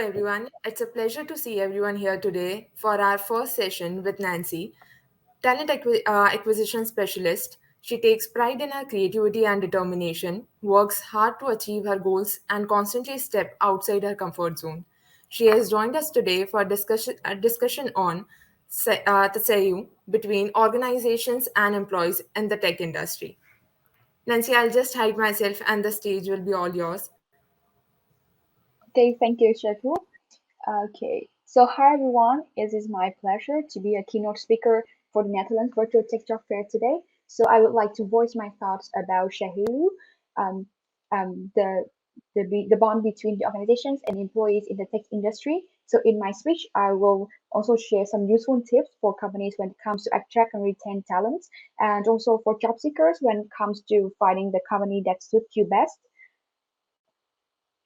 everyone. It's a pleasure to see everyone here today for our first session with Nancy, acquisition specialist. She takes pride in her creativity and determination, works hard to achieve her goals, and constantly step outside her comfort zone. She has joined us today for a discussion on Tsaheylu between organizations and employees in the tech industry. Nancy, I'll just hide myself and the stage will be all yours. Okay, thank you, Shafu. Okay, so hi everyone. It is my pleasure to be a keynote speaker for the Netherlands Virtual Tech Job Fair today. So I would like to voice my thoughts about Shahilu, um, um, the, the bond between the organizations and employees in the tech industry. So in my speech, I will also share some useful tips for companies when it comes to attract and retain talents, and also for job seekers when it comes to finding the company that suits you best.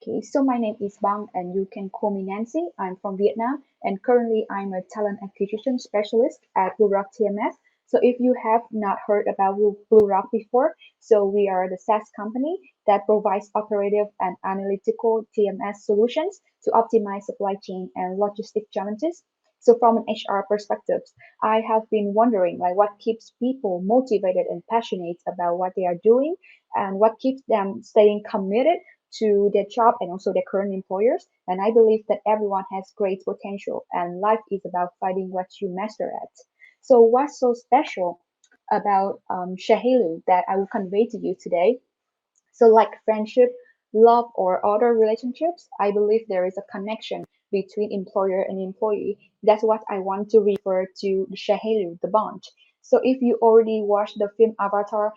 Okay, so my name is Bang and you can call me Nancy. I'm from Vietnam and currently I'm a talent acquisition specialist at BlueRock TMS. So if you have not heard about BlueRock before, so we are the SaaS company that provides operative and analytical TMS solutions to optimize supply chain and logistic challenges. So from an HR perspective, I have been wondering like what keeps people motivated and passionate about what they are doing and what keeps them staying committed to their job and also their current employers. And I believe that everyone has great potential and life is about finding what you master at. So what's so special about Shahilu that I will convey to you today? So like friendship, love, or other relationships, I believe there is a connection between employer and employee. That's what I want to refer to the Shahilu, the bond. So if you already watched the film Avatar,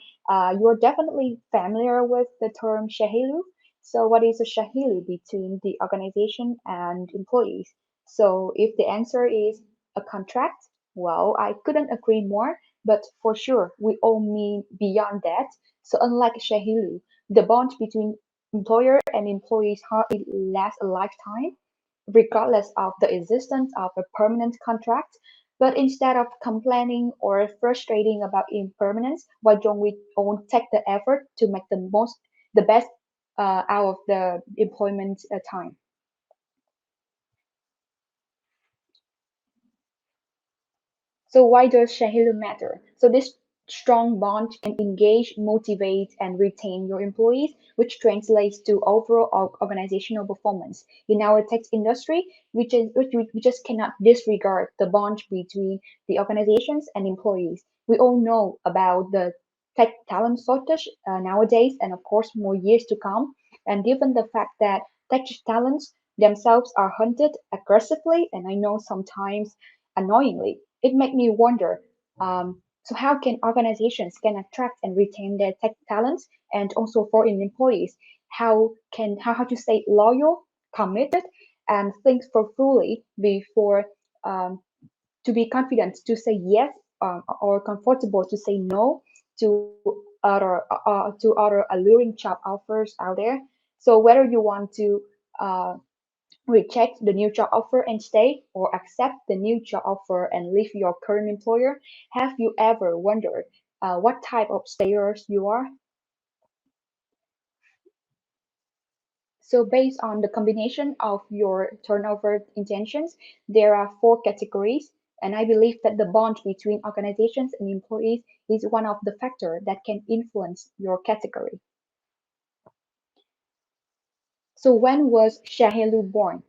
you're definitely familiar with the term Shahilu. So what is a Shahilu between the organization and employees? So if the answer is a contract, well, I couldn't agree more, but for sure, we all mean beyond that. So unlike Shahilu, the bond between employer and employees hardly lasts a lifetime, regardless of the existence of a permanent contract. But instead of complaining or frustrating about impermanence, why don't we all take the effort to make the best out of the employment time? So why does Shahilu matter? So this strong bond can engage, motivate, and retain your employees, which translates to overall organizational performance. In our tech industry, we just cannot disregard the bond between the organizations and employees. We all know about the tech talent shortage nowadays, and of course, more years to come. And given the fact that tech talents themselves are hunted aggressively, and I know sometimes annoyingly, it made me wonder, so how can organizations can attract and retain their tech talents and also foreign employees? How to stay loyal, committed, and think for fully before um, to be confident to say yes or comfortable to say no to other alluring job offers out there. So whether you want to uh, reject the new job offer and stay, or accept the new job offer and leave your current employer? Have you ever wondered what type of stayers you are? So, based on the combination of your turnover intentions, there are four categories. And I believe that the bond between organizations and employees is one of the factors that can influence your category. So when was Shahelu born?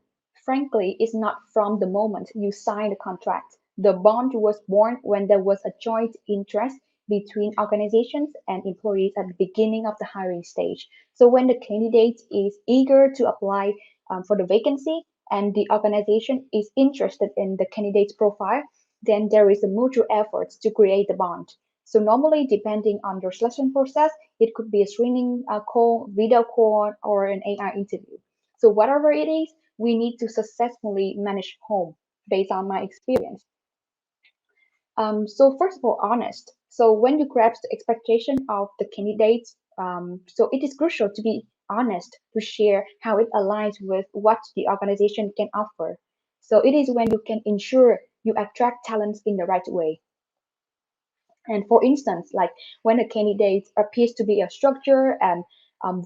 Frankly, it's not from the moment you signed the contract. The bond was born when there was a joint interest between organizations and employees at the beginning of the hiring stage. So when the candidate is eager to apply for the vacancy and the organization is interested in the candidate's profile, then there is a mutual effort to create the bond. So normally, depending on your selection process, it could be a screening call, video call, or an AI interview. So whatever it is, we need to successfully manage home based on my experience. So first of all, honest. So when you grasp the expectation of the candidates, so it is crucial to be honest to share how it aligns with what the organization can offer. So it is when you can ensure you attract talents in the right way. And for instance, like when a candidate appears to be a structured and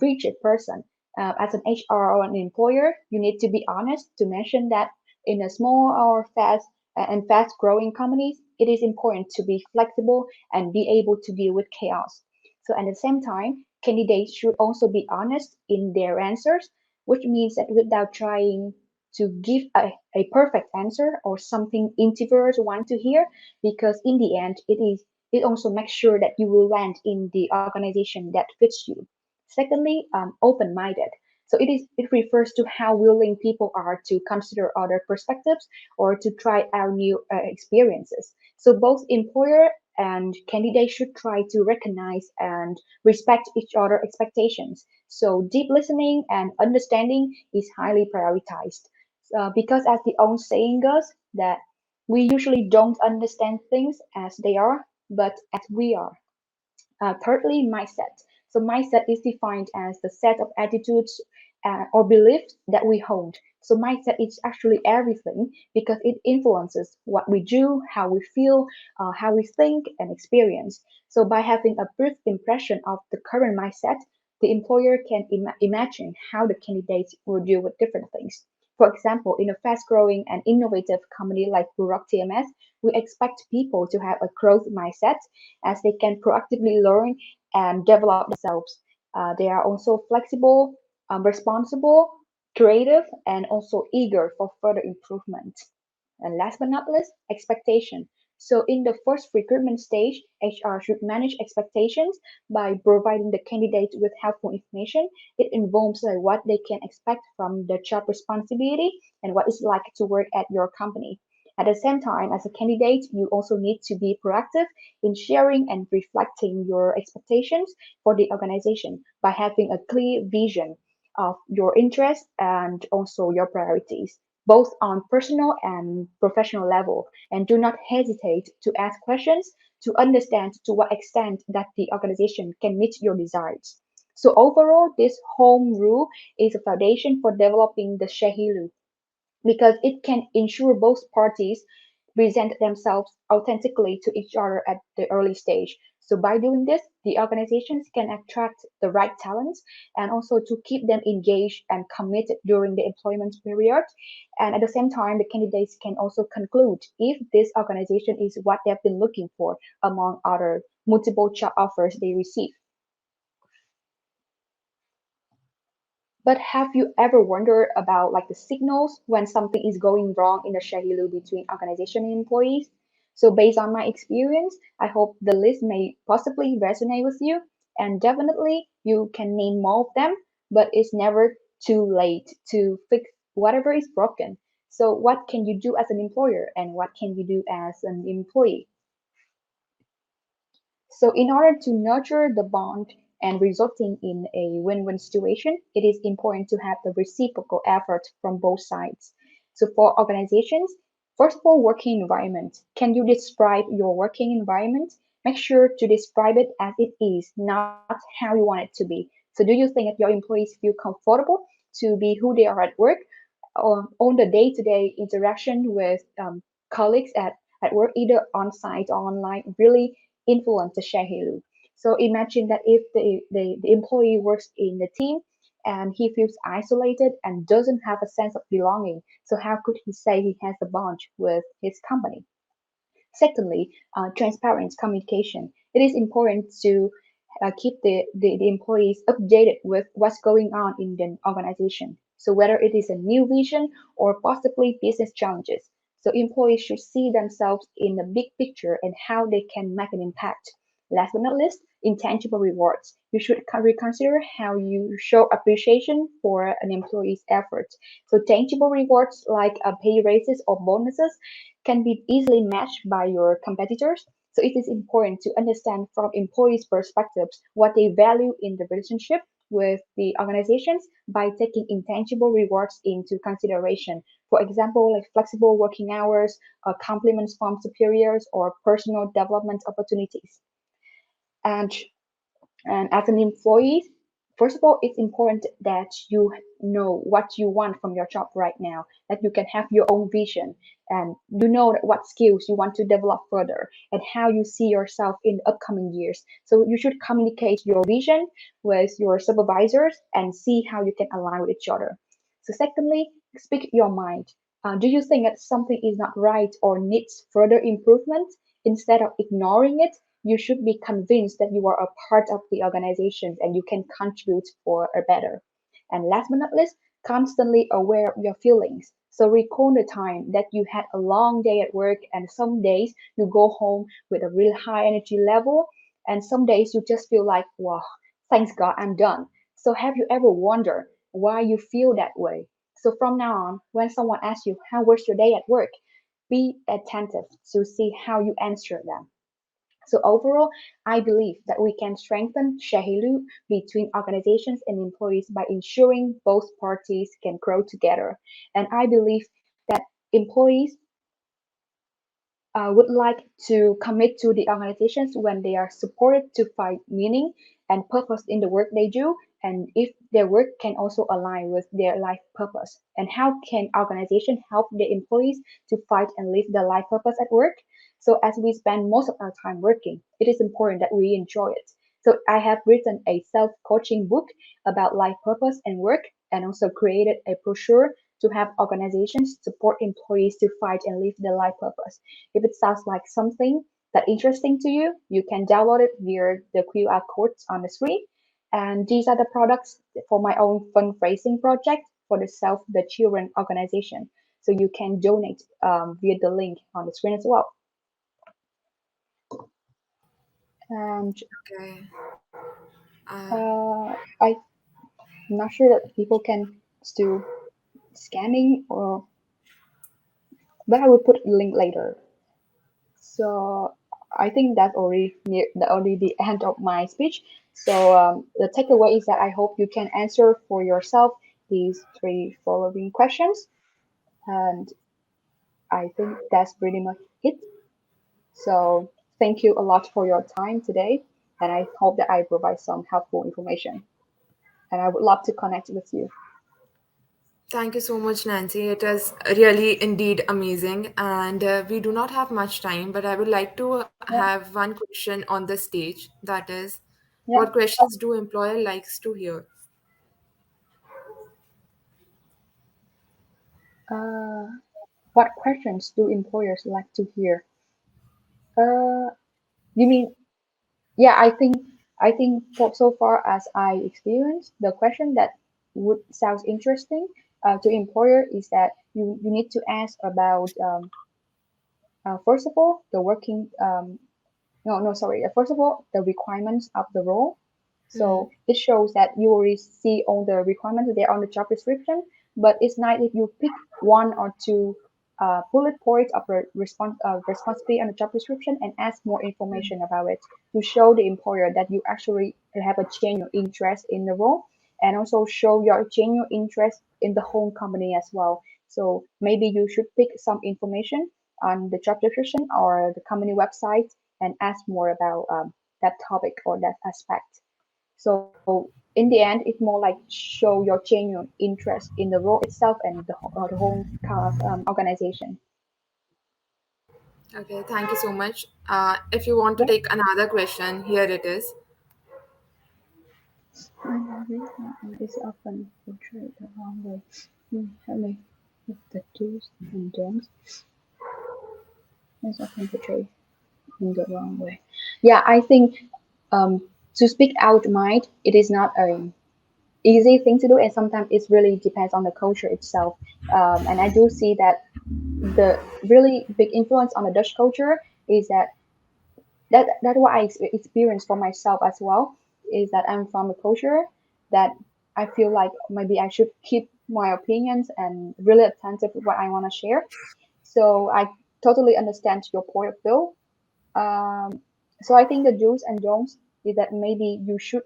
rigid person, As an HR or an employer, you need to be honest to mention that in a small or fast growing companies, it is important to be flexible and be able to deal with chaos. So at the same time, candidates should also be honest in their answers, which means that without trying to give a perfect answer or something interviewers want to hear, because in the end, it also makes sure that you will land in the organization that fits you. Secondly, open-minded. So it refers to how willing people are to consider other perspectives or to try out new experiences. So both employer and candidate should try to recognize and respect each other expectations. So deep listening and understanding is highly prioritized. Because as the old saying goes, that we usually don't understand things as they are, but as we are. Thirdly, mindset. So mindset is defined as the set of attitudes or beliefs that we hold. So mindset is actually everything because it influences what we do, how we feel, how we think and experience. So by having a brief impression of the current mindset, the employer can imagine how the candidates will deal with different things. For example, in a fast-growing and innovative company like BlueRock TMS, we expect people to have a growth mindset as they can proactively learn and develop themselves. They are also flexible, responsible, creative, and also eager for further improvement. And last but not least, expectation. So in the first recruitment stage, HR should manage expectations by providing the candidate with helpful information. It involves what they can expect from the job responsibility and what it's like to work at your company. At the same time, as a candidate, you also need to be proactive in sharing and reflecting your expectations for the organization by having a clear vision of your interests and also your priorities, both on personal and professional level. And do not hesitate to ask questions to understand to what extent that the organization can meet your desires. So overall, this home rule is a foundation for developing the Tsaheylu because it can ensure both parties present themselves authentically to each other at the early stage. So by doing this, the organizations can attract the right talents and also to keep them engaged and committed during the employment period. And at the same time, the candidates can also conclude if this organization is what they've been looking for among other multiple job offers they receive. But have you ever wondered about like the signals when something is going wrong in the Shahilu between organization and employees? So based on my experience, I hope the list may possibly resonate with you and definitely you can name more of them, but it's never too late to fix whatever is broken. So what can you do as an employer and what can you do as an employee? So in order to nurture the bond and resulting in a win-win situation, it is important to have the reciprocal effort from both sides. So for organizations, first of all, working environment. Can you describe your working environment? Make sure to describe it as it is, not how you want it to be. So do you think that your employees feel comfortable to be who they are at work or on the day-to-day interaction with colleagues at work, either on site or online, really influence the Shahilu. So imagine that if the employee works in the team and he feels isolated and doesn't have a sense of belonging, so how could he say he has a bond with his company? Secondly, transparent communication. It is important to keep the employees updated with what's going on in the organization. So whether it is a new vision or possibly business challenges. So employees should see themselves in the big picture and how they can make an impact. Last but not least, intangible rewards. You should reconsider how you show appreciation for an employee's effort. So tangible rewards like pay raises or bonuses can be easily matched by your competitors. So it is important to understand from employees' perspectives what they value in the relationship with the organizations by taking intangible rewards into consideration. For example, like flexible working hours, compliments from superiors, or personal development opportunities. And and as an employee, first of all, it's important that know what you want from your job right now, that you can have your own vision, and you know that what skills you want to develop further and how you see yourself in the upcoming years. So you should communicate your vision with your supervisors and see how you can align with each other. So secondly, speak your mind. Do you think that something is not right or needs further improvement? Instead of ignoring it, you should be convinced that you are a part of the organization and you can contribute for a better. And last but not least, constantly aware of your feelings. So recall the time that you had a long day at work, and some days you go home with a really high energy level, and some days you just feel like, wow, thanks God, I'm done. So have you ever wondered why you feel that way? So from now on, when someone asks you, how was your day at work? Be attentive to see how you answer them. So overall, I believe that we can strengthen Tsaheylu between organizations and employees by ensuring both parties can grow together. And I believe that employees would like to commit to the organizations when they are supported to find meaning and purpose in the work they do, and if their work can also align with their life purpose. And how can organization help their employees to find and live their life purpose at work? So as we spend most of our time working, it is important that we enjoy it. So I have written a self-coaching book about life purpose and work, and also created a brochure to have organizations support employees to find and live their life purpose. If it sounds like something that interesting to you, you can download it via the QR codes on the screen. And these are the products for my own fundraising project for the Self the Children organization. So you can donate via the link on the screen as well. And Okay. I'm not sure that people can still scanning, or but I will put the link later. So I think that's already the end of my speech. So the takeaway is that I hope you can answer for yourself these three following questions, and I think that's pretty much it. So thank you a lot for your time today, and I hope that I provide some helpful information. And I would love to connect with you. Thank you so much, Nancy. It is really indeed amazing. And we do not have much time, but I would like to Yeah, have one question on the stage. That is, yeah. what questions do employer likes to hear? Uh, what questions do employers like to hear? Uh, you mean yeah, I think for so far as I experienced, the question that would sounds interesting to employer is that you need to ask about first of all the working no no sorry first of all the requirements of the role. Hmm. So it shows that you already see all the requirements there on the job description, but it's nice if you pick one or two bullet points of the responsibility on the job description and ask more information about it to show the employer that you actually have a genuine interest in the role, and also show your genuine interest in the whole company as well. So maybe you should pick some information on the job description or the company website and ask more about that topic or that aspect. So in the end, it's more like show your genuine interest in the role itself and the whole kind of organization. Okay, thank you so much. If you want to Yeah. take another question, here it is. Is often portrayed the wrong way. Help me with the do's and don'ts. Is often portrayed in the wrong way. Yeah, I think to speak out mind, it is not a easy thing to do, and sometimes it really depends on the culture itself. And I do see that the really big influence on the Dutch culture is that what I experienced for myself as well, is that I'm from a culture that I feel like maybe I should keep my opinions and really attentive to what I want to share. So I totally understand your point of view. So I think the do's and don'ts is that maybe you should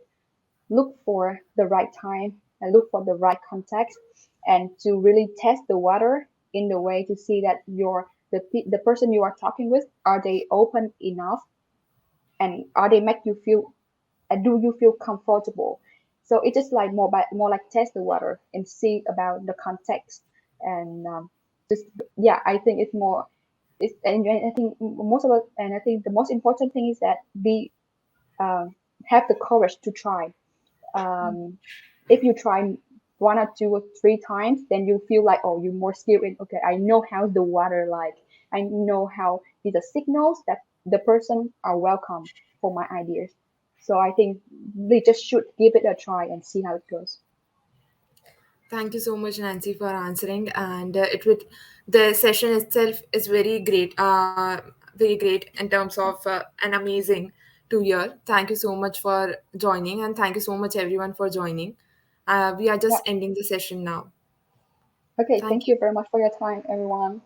look for the right time and look for the right context, and to really test the water in the way to see that the person you are talking with, are they open enough, and are they make you feel, and do you feel comfortable? So it's just like more like test the water and see about the context and just yeah, I think it's more it's and I think most of it, and I think the most important thing is that be um, have the courage to try. Um, if you try one or two or three times, then you feel like, oh, you're more skilled in, okay, I know how the water like, I know how these are signals that the person are welcome for my ideas. So I think we just should give it a try and see how it goes. Thank you so much, Nancy, for answering. And it would the session itself is very great in terms of and amazing to hear. Thank you so much for joining, and thank you so much everyone for joining. We are Yeah. just ending the session now. Okay. Thank Thank you. you very much for your time, everyone.